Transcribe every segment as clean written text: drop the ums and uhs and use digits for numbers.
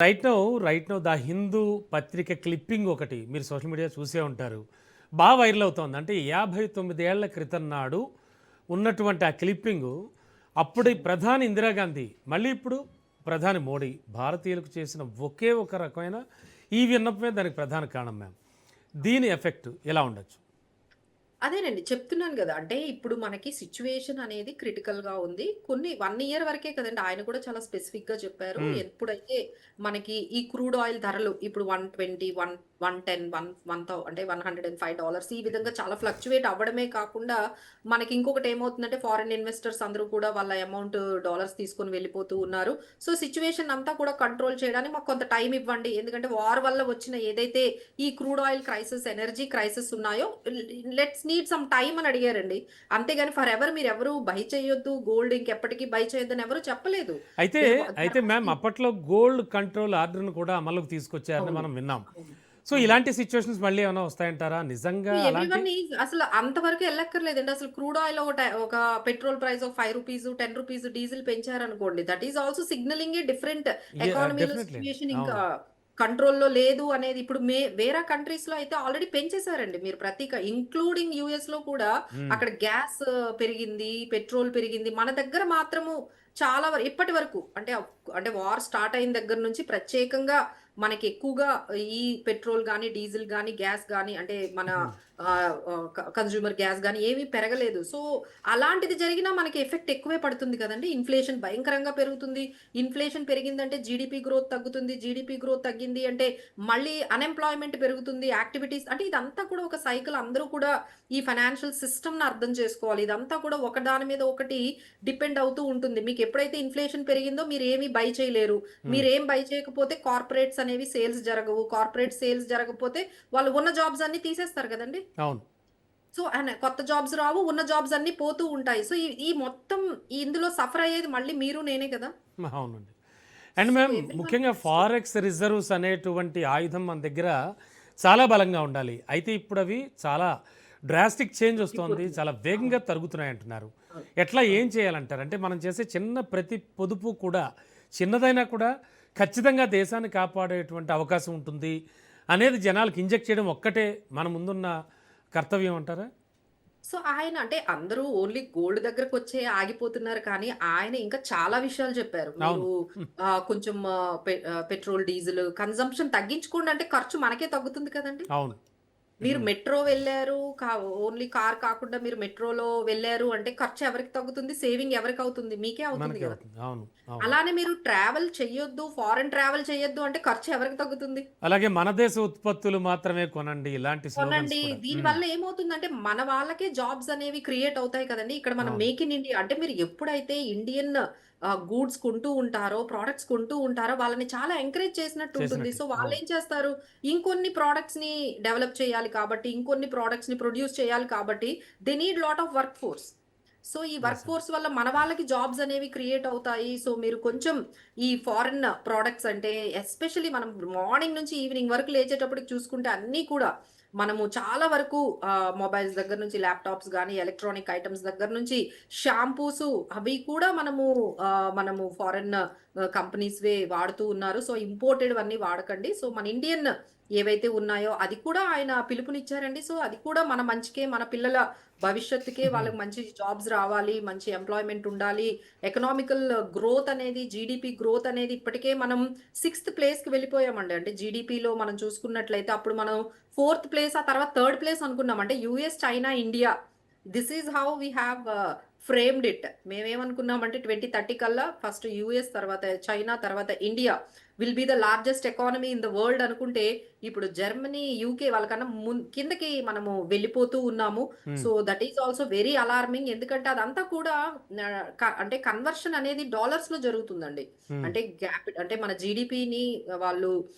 Right now the Hindu పత్రిక clipping ఒకటి మీరు సోషల్ మీడియా చూసే ఉంటారు. బాగా వైరల్ అవుతోంది. అంటే 59 ఏళ్ల క్రితం నాడు ఉన్నటువంటి ఆ క్లిప్పింగు అప్పుడు ప్రధాని ఇందిరాగాంధీ, మళ్ళీ ఇప్పుడు ప్రధాని మోడీ భారతీయులకు చేసిన ఒకే ఒక రకమైన ఈ విన్నపమే దానికి ప్రధాన కారణం మ్యామ్. దీని ఎఫెక్ట్ ఎలా ఉండొచ్చు? అదేనండి. చెప్తున్నాను గదా! అంటే ఇప్పుడు మనకి సిట్యుయేషన్ అనేది క్రిటికల్‌గా ఉంది. కొన్ని 1 ఇయర్ వరకే కదండీ! ఆయన కూడా చాలా స్పెసిఫిక్‌గా చెప్పారు. హ్మ్. ఎప్పుడైతే మనకి ఈ క్రూడ్ ఆయిల్ ధరలు ఇప్పుడు 120, 110, 1000 అంటే $105 ఈ విధంగా చాలా ఫ్లక్చుయేట్ అవ్వడమే కాకుండా మనకి ఇంకొకటి ఏమవుతుందంటే ఫారిన్ ఇన్వెస్టర్స్ అందరూ కూడా వాళ్ళ అమౌంట్ డాలర్స్ తీసుకొని వెళ్ళిపోతూ ఉన్నారు. సో, సిట్యుయేషన్ అంతా కూడా కంట్రోల్ చేయడానికి మాకు కొంత టైమ్ ఇవ్వండి. ఎందుకంటే వార్ వల్ల వచ్చిన ఏదైతే ఈ crude oil crisis, energy crisis ఉన్నాయో లెట్స్ నీడ్ సమ్ టైమ్ అని అడిగారండి. అంతేగాని ఫరెవర్ మీరెవరు బై చేయొద్దు, గోల్డ్ ఇంకెప్పటికి బై చేయొద్దని ఎవరు చెప్పలేదు. అయితే దేర్ వ అయితే దేర్ వాస్ మ్యామ్ అప్పట్లో గోల్డ్ కంట్రోల్ ఆర్డర్‌ను కూడా అమలుకు తీసుకొచ్చారని అవును. మనం విన్నాం. అవును. సో, అవును. ఇలాంటి సిట్యుయేషన్స్ మళ్ళీ ఏమైనా వస్తాయంటారా? నిజంగా అలాంటి ఎవ్రీవన్ ఈజ్ అసలు అంతవరకు ఎళ్ళక్కర్లేదండి. అసలు క్రూడ్ ఆయిల్ ఒక పెట్రోల్ ప్రైస్ ఆఫ్ రూ. 5, రూ. 10 డీజిల్ పెంచారనుకోండి. That is also signalling a different ఎకానమీలో డెఫినెట్లీ అండి. సిట్యుయేషన్ ఇంకా అవును. కంట్రోల్‌లో లేదు అనేది ఇప్పుడు వేరే కంట్రీస్‌లో అయితే ఆల్రెడీ పెంచేసారండి. మీరు ఇంక్లూడింగ్ యూఎస్‌లో కూడా హ్మ్. అక్కడ గ్యాస్ పెరిగింది, పెట్రోల్ పెరిగింది. మన దగ్గర మాత్రము చాలా ఇప్పటి వరకు అంటే వార్ స్టార్ట్ అయిన దగ్గర నుంచి ప్రత్యేకంగా మనకి ఎక్కువగా ఈ పెట్రోల్ గాని, డీజిల్ గాని, గ్యాస్ గాని అంటే మన హుహు. కన్స్యూమర్ గ్యాస్ గాని ఏమీ పెరగలేదు. సో, అలాంటిది జరిగినా మనకి ఎఫెక్ట్ ఎక్కువే పడుతుంది కదండీ! ఇన్‌ఫ్లేషన్ భయంకరంగా పెరుగుతుంది. ఇన్‌ఫ్లేషన్ పెరిగిందంటే జీడీపీ గ్రోత్ తగ్గుతుంది. జీడీపీ గ్రోత్ తగ్గింది అంటే మళ్ళీ అన్‌ఎంప్లాయ్‌మెంట్ పెరుగుతుంది. యాక్టివిటీస్ అంటే ఇదంతా కూడా ఒక సైకిల్ అందరూ కూడా ఈ ఫైనాన్షియల్ సిస్టమ్‌ని అర్థం చేసుకోవాలి. ఇదంతా కూడా ఒకదాని మీద ఒకటి డిపెండ్ అవుతూ ఉంటుంది. మీకెప్పుడైతే ఇన్‌ఫ్లేషన్ పెరిగిందో మీరేమి బై చేయలేరు. హ్మ్. మీరేం బై చేయకపోతే కార్పొరేట్స్ అనేవి సేల్స్ జరగవు. కార్పొరేట్ సేల్స్ జరగకపోతే వాళ్ళు ఉన్న జాబ్స్ అన్నీ తీసేస్తారు గదండీ! అవును. సో, కొత్త జాబ్స్ రావు. ఉన్న జాబ్స్ అన్నీ పోతూ ఉంటాయి. సో, ఈ ఈ మొత్తం ఇందులో సఫర్ అయ్యేది మళ్ళీ మీరు నేనే కదా! అవునండి. అండ్ సో, మ్యామ్ ఎవ్రీవన్ ముఖ్యంగా హాస్ టు ఫారెక్స్ రిజర్వ్స్ అనేటువంటి ఆయుధం మన దగ్గర చాలా బలంగా ఉండాలి. అయితే ఇప్పుడు అవి చాలా డ్రాస్టిక్ చేంజ్ వస్తోంది. తగ్గిపోతుంది. చాలా అవును. వేగంగా తరుగుతున్నాయంటున్నారు. అవును. ఎట్లా ఏం అవును. చేయాలంటారు? అంటే మనం చేసే చిన్న ప్రతి పొదుపు కూడా చిన్నదైనా కూడా ఖచ్చితంగా దేశాన్ని కాపాడేటువంటి అవకాశం ఉంటుంది అనేది జనాలకు ఇంజెక్ట్ చేయడం ఒక్కటే మన ముందున్న కర్తవ్యం అంటారా? సో, ఆయన అంటే అందరూ ఓన్లీ గోల్డ్ దగ్గరకొచ్చే ఆగిపోతున్నారు కానీ, ఆయన ఇంకా చాలా విషయాలు చెప్పారు. మీరు అవును. హ్మ్. కొంచెం పెట్రోల్, డీజిల్ కన్జంప్షన్ తగ్గించుకోండి అంటే ఖర్చు మనకే తగ్గుతుంది కదండీ! అవును. మీరు హ్మ్. మెట్రో వెళ్లారు. ఓన్లీ కార్ కాకుండా మీరు మెట్రోలో వెళ్లారు అంటే ఖర్చు ఎవరికి తగ్గుతుంది? సేవింగ్ ఎవరికవుతుంది? మీకే అవుతుంది మనకే గదా! అవుతుంది. అవును. అవును. అలానే మీరు ట్రావెల్ చెయ్యొద్దు, ఫారెన్ ట్రావెల్ చేయొద్దు అంటే ఖర్చు ఎవరికి తగ్గుతుంది? అలాగే మన దేశ ఉత్పత్తులు మాత్రమే కొనండి. ఇలాంటి స్లోగన్స్ కొనండి. కూడా. హ్మ్. దీనివల్ల ఏమవుతుందంటే మన వాళ్ళకే జాబ్స్ అనేవి క్రియేట్ అవుతాయి కదండీ! ఇక్కడ మనం అవును. మేక్ ఇన్ ఇండియా అంటే మీరు ఎప్పుడైతే ఇండియన్ గూడ్స్ కొంటూ ఉంటారో, ప్రొడక్ట్స్ కొంటూ ఉంటారో వాళ్ళని చాలా ఎంకరేజ్ చేసినట్టు ఉంటుంది. చేసినట్టే. సో, అవును. వాళ్ళేం చేస్తారు? ఇంకొన్ని ప్రొడక్ట్స్‌ని డెవలప్ చేయాలి కాబట్టి, ఇంకొన్ని ప్రొడక్ట్స్‌ని ప్రొడ్యూస్ చేయాలి కాబట్టి, they need lot of work force. So, ఈ వర్క్ యెస్ అండి. ఫోర్స్ వల్ల మన వాళ్ళకి జాబ్స్ అనేవి క్రియేట్ అవుతాయి. సో, మీరు కొంచెం ఈ ఫారెన్ ప్రొడక్ట్స్ అంటే ఎస్పెషల్లీ మనం మార్నింగ్ నుంచి ఈవినింగ్ వరకు లేచేటప్పటికి చూసుకుంటే అన్నీ కూడా మనము చాలా వరకు మొబైల్స్ దగ్గర నుంచి ల్యాప్‌టాప్స్ గానీ, ఎలక్ట్రానిక్ ఐటెమ్స్ దగ్గర నుంచి షాంపూసు అవి కూడా మనము ఫారెన్ కంపెనీస్‌వే వాడుతూ ఉన్నారు. సో, ఇంపోర్టెడ్‌వన్నీ వాడకండి. సో, మన ఇండియన్ ఏవైతే ఉన్నాయో అది కూడా ఆయన పిలుపునిచ్చారండి. సో, అది కూడా మన మంచికే, మన పిల్లల భవిష్యత్తుకే వాళ్ళకి మంచి జాబ్స్ రావాలి, మంచి ఎంప్లాయ్‌మెంట్ ఉండాలి. ఎకనామికల్ గ్రోత్ అనేది, జీడీపీ గ్రోత్ అనేది ఇప్పటికే మనం సిక్స్త్ ప్లేస్‌కి వెళ్ళిపోయామండి. అంటే జీడీపీలో మనం చూసుకున్నట్లయితే అప్పుడు మనం ఫోర్త్ ప్లేస్ ఆ తర్వాత థర్డ్ ప్లేస్ అనుకున్నాం. అంటే US, China, India this is how we have framed it. మేమేమనుకున్నామంటే 2030 కల్లా ఫస్ట్ యూఎస్, తర్వాత చైనా, తర్వాత India will be the largest economy in the world అనుకుంటే, ఇప్పుడు జర్మనీ, యూకే వాళ్ళకన్నా కిందకి మనము వెళ్ళిపోతూ ఉన్నాము. హ్మ్. So, that is also very alarming. ఎందుకంటే అదంతా కూడా అంటే కన్వర్షన్ అనేది డాలర్స్‌లో జరుగుతుందండి. హ్మ్. అంటే మన జీడీపీని వాళ్ళు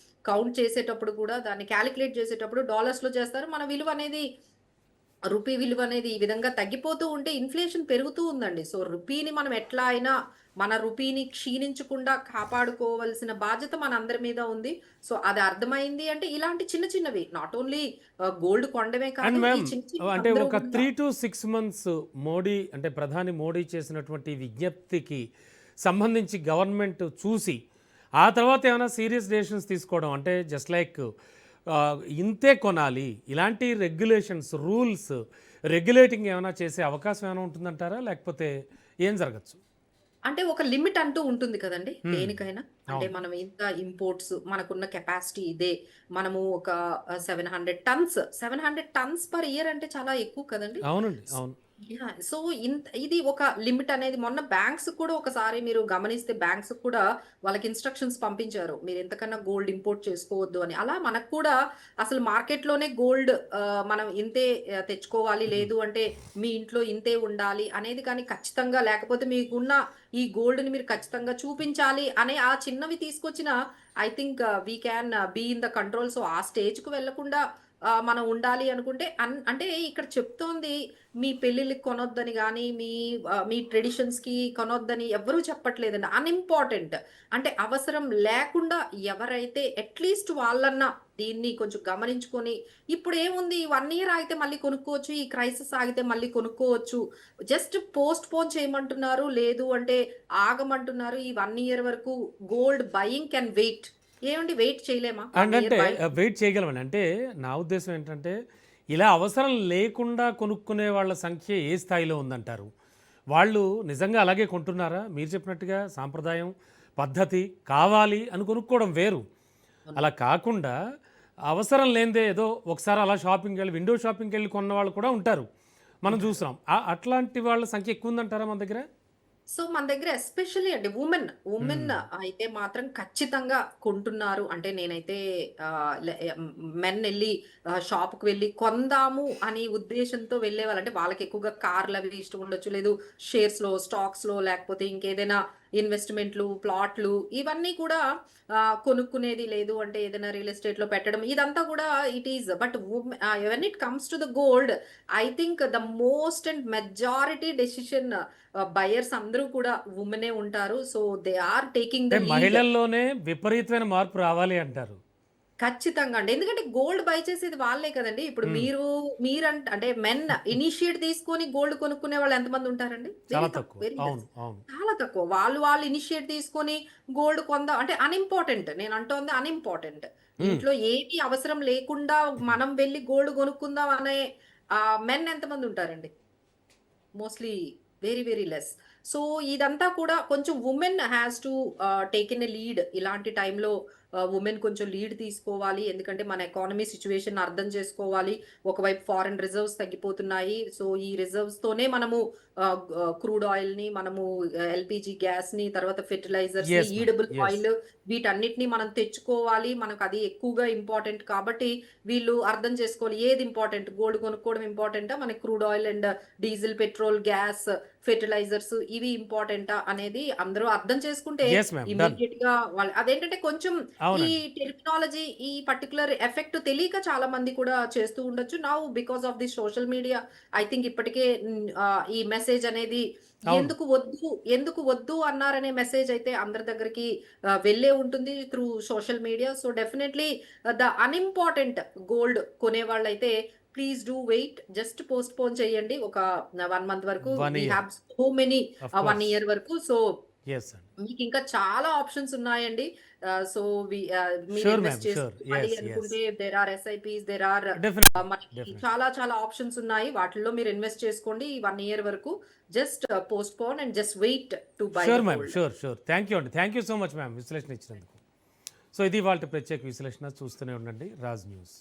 కౌంట్ చేసేటప్పుడు కూడా దాన్ని కాలిక్యులేట్ చేసేటప్పుడు డాలర్స్‌లో చేస్తారు. మన విలువ అనేది రూపీ విలువ అనేది ఈ విధంగా తగ్గిపోతూ ఉంటే ఇన్‌ఫ్లేషన్ పెరుగుతూ ఉందండి. సో, రూపీని మనం ఎట్లా అయినా మన రూపీని క్షీణించకుండా కాపాడుకోవాల్సిన బాధ్యత మనందరి మీద ఉంది. సో, అది అర్థమైంది అంటే ఇలాంటి చిన్న చిన్నవి నాట్ ఓన్లీ గోల్డ్ కొనడమే అండ్ కాదు. ఈ మ్యామ్ చిన్న చిన్నవి అంటే అందరూ ఒక కూడా 3-6 మంత్స్ మోడీ అంటే ప్రధాని మోడీ చేసినటువంటి విజ్ఞప్తికి సంబంధించి గవర్నమెంట్ చూసి ఆ తర్వాత ఏమైనా సీరియస్ డెసిషన్స్ తీసుకోవడం అంటే జస్ట్ లైక్ ఇంతే కొనాలి ఇలాంటి రెగ్యులేషన్స్ రూల్స్ రెగ్యులేటింగ్ ఏమైనా చేసే అవకాశం ఏమైనా ఉంటుందంటారా లేకపోతే ఏం జరగచ్చు? అంటే ఒక లిమిట్ అంటూ ఉంటుంది కదండీ! హ్మ్. దేనికైనా. అంటే అవును. మనం ఇంత ఇంపోర్ట్స్ మనకున్న కెపాసిటీ ఇదే. మనము ఒక 700 టన్స్ 700 టన్స్ పర్ ఇయర్ అంటే చాలా ఎక్కువ కదండీ! అవునండి. అవును. యాహ్! సో, ఇది ఒక లిమిట్ అనేది మొన్న బ్యాంక్స్ కూడా ఒకసారి మీరు గమనిస్తే బ్యాంక్స్ కూడా వాళ్ళకి ఇన్‌స్ట్రక్షన్స్ పంపించారు. మీరు ఇంతకన్నా గోల్డ్ ఇంపోర్ట్ చేసుకోవద్దు అని. అలా మనకు కూడా అసలు మార్కెట్‌లోనే గోల్డ్ మనం ఇంతే తెచ్చుకోవాలి. హుహు. లేదు అంటే మీ ఇంట్లో ఇంతే ఉండాలి అనేది కానీ ఖచ్చితంగా లేకపోతే మీకున్న ఈ గోల్డ్‌ని మీరు ఖచ్చితంగా చూపించాలి అనే ఆ చిన్నవి తీసుకొచ్చిన I think we can be in the control. So, ఆ స్టేజ్‌కి వెళ్ళకుండా మనం ఉండాలి అనుకుంటే అంటే ఇక్కడ చెప్తోంది మీ పెళ్ళిళ్ళకి కొనొద్దని గానీ, మీ ట్రెడిషన్స్‌కి కొనొద్దని ఎవ్వరూ చెప్పట్లేదండి. అన్‌ఇంపార్టెంట్ అంటే అవసరం లేకుండా ఎవరైతే అట్‌లీస్ట్ వాళ్ళన్నా దీన్ని కొంచెం గమనించుకొని ఇప్పుడేముంది 1 ఇయర్ ఆగితే మళ్ళీ కొనుక్కోవచ్చు. ఈ క్రైసిస్ ఆగితే మళ్ళీ కొనుక్కోవచ్చు. జస్ట్ పోస్ట్‌పోన్ చేయమంటున్నారు. లేదు అంటే ఆగమంటున్నారు. ఈ 1 ఇయర్ వరకు గోల్డ్ బయింగ్ కెన్ వెయిట్. ఏవండీ వెయిట్ చేయలేమా? 1 అండ్ ఇయర్ అంటే బై వెయిట్ చేయగలమండి. అంటే నా ఉద్దేశ్యం ఏంటంటే, ఇలా అవసరం లేకుండా కొనుక్కునే వాళ్ళ సంఖ్య ఏ స్థాయిలో ఉందంటారు? వాళ్ళు నిజంగా అలాగే కొంటున్నారా? మీరు చెప్పినట్టుగా సాంప్రదాయం, పద్ధతి కావాలి అని కొనుక్కోవడం వేరు. అవును. అలా కాకుండా అవసరం లేనిదే ఏదో ఒకసారి అలా షాపింగ్‌కెళ్ళి విండో షాపింగ్‌కెళ్ళి కొన్నవాళ్ళు కూడా ఉంటారు. మనం ఉంటారు. చూస్తున్నాం. అట్లాంటి వాళ్ళ సంఖ్య ఎక్కువుందంటారా మన దగ్గర? సో, మన దగ్గర ఎస్పెషల్లీ అండి ఉమెన్ హ్మ్. అయితే మాత్రం ఖచ్చితంగా కొంటున్నారు. అంటే నేనైతే ఆహ్, లే మెన్ ఎళ్లి షాప్‌కి వెళ్లి కొందాము అని ఉద్దేశంతో వెళ్ళేవాళ్ళు. అంటే వాళ్ళకెక్కువగా కార్‌లవి ఇష్టం ఉండొచ్చు. లేదు షేర్స్‌లో, స్టాక్స్‌లో లేకపోతే ఇంకేదైనా ఇన్వెస్ట్‌మెంట్‌లు, ప్లాట్‌లు ఇవన్నీ కూడా కొనుక్కునేది. లేదు అంటే ఏదైనా రియల్ ఎస్టేట్‌లో పెట్టడం. ఇదంతా కూడా it is but when it comes to the gold I think the most and majority decision buyers అందరూ కూడా వుమెనే ఉంటారు. సో, దే ఆర్ టేకింగ్ అంటే ద లీడ్. మహిళల్లోనే విపరీతమైన మార్పు రావాలి అంటారు. ఖచ్చితంగా అండి. ఎందుకంటే గోల్డ్ బై చేసేది వాళ్ళే కదండీ! ఇప్పుడు హ్మ్. అంటే మెన్ ఇనిషియేట్ తీసుకొని గోల్డ్ కొనుక్కునే వాళ్ళు ఎంతమంది ఉంటారండి? చాలా తక్కువ. Very less. అవును. అవును. చాలా తక్కువ. వాళ్ళు ఇనిషియేట్ తీసుకొని గోల్డ్ కొందాం అంటే అన్‌ఇంపార్టెంట్. నేను అంటోంది అన్‌ఇంపార్టెంట్. హ్మ్. ఇంట్లో ఏమి అవసరం లేకుండా మనం వెళ్లి గోల్డ్ కొనుక్కుందాం అనే మెన్ ఎంతమంది ఉంటారండి? Mostly very less. సో, ఇదంతా కూడా కొంచెం women has to take in a lead. ఇలాంటి టైంలో వుమెన్ కొంచెం లీడ్ తీసుకోవాలి. ఎందుకంటే మన ఎకానమీ సిట్యుయేషన్ అర్థం చేసుకోవాలి. ఒకవైపు ఫారెన్ రిజర్వ్స్ తగ్గిపోతున్నాయి. సో, ఈ రిజర్వ్స్‌తోనే మనము క్రూడ్ ఆయిల్‌ని మనము ఎల్‌పీజీ గ్యాస్‌ని తర్వాత ఫెర్టిలైజర్స్‌ని, yes ma'am. Edible yes. Oil వీటన్నిటిని మనం తెచ్చుకోవాలి. మనకది ఎక్కువగా ఇంపార్టెంట్ కాబట్టి వీళ్ళు అర్థం చేసుకోవాలి. ఏది ఇంపార్టెంట్ గోల్డ్ కొనుక్కోవడం ఇంపార్టెంటా? మనకి crude oil and diesel, petrol, gas, fertilisers ఇవి ఇంపార్టెంటా అనేది అందరూ అర్థం చేసుకుంటే యెస్ మ్యామ్. డన్. ఇమ్మీడియేట్‌గా వాళ్ళు అదేంటంటే కొంచెం ఈ అవునండి. టెక్నాలజీ ఈ పర్టిక్యులర్ ఎఫెక్ట్ తెలియక చాలా మంది కూడా చేస్తూ ఉండొచ్చు. Now because of the social media I think ఇప్పటికే ఈ మెసేజ్ అనేది అవును. ఎందుకు వద్దు అన్నారనే మెసేజ్ అయితే అందరి దగ్గరికి వెళ్ళే ఉంటుంది through social media. So, definitely the unimportant gold కొనేవాళ్ళైతే please do wait. Just postpone చేయండి. ఒక 1 మంత్ వరకు 1 we year. Have so many of 1 course. Year వరకు. సో, యెస్ అండి. మీకింకా చాలా ఆప్షన్స్ ఉన్నాయండి. సో, మీరు షూర్ మ్యామ్. Invest sure. చేసుకోవాలి యెస్. యెస్. అనుకుంటే there are SIPs, there are definitely. మనకి డెఫినెట్‌లీ. చాలా ఆప్షన్స్ ఉన్నాయి. వాటిల్లో మీరు ఇన్వెస్ట్ చేసుకోండి. ఈ 1 ఇయర్ వరకు just postpone and just wait to buy sure the ma'am. Gold. Sure. Sure. Thank you అండి. Thank you so much ma'am విశ్లేషణ ఇచ్చినందుకు. సో, ఇది ఇవాల్టి ప్రత్యేక విశ్లేషణ. చూస్తూనే ఉండండి రాజ్ న్యూస్.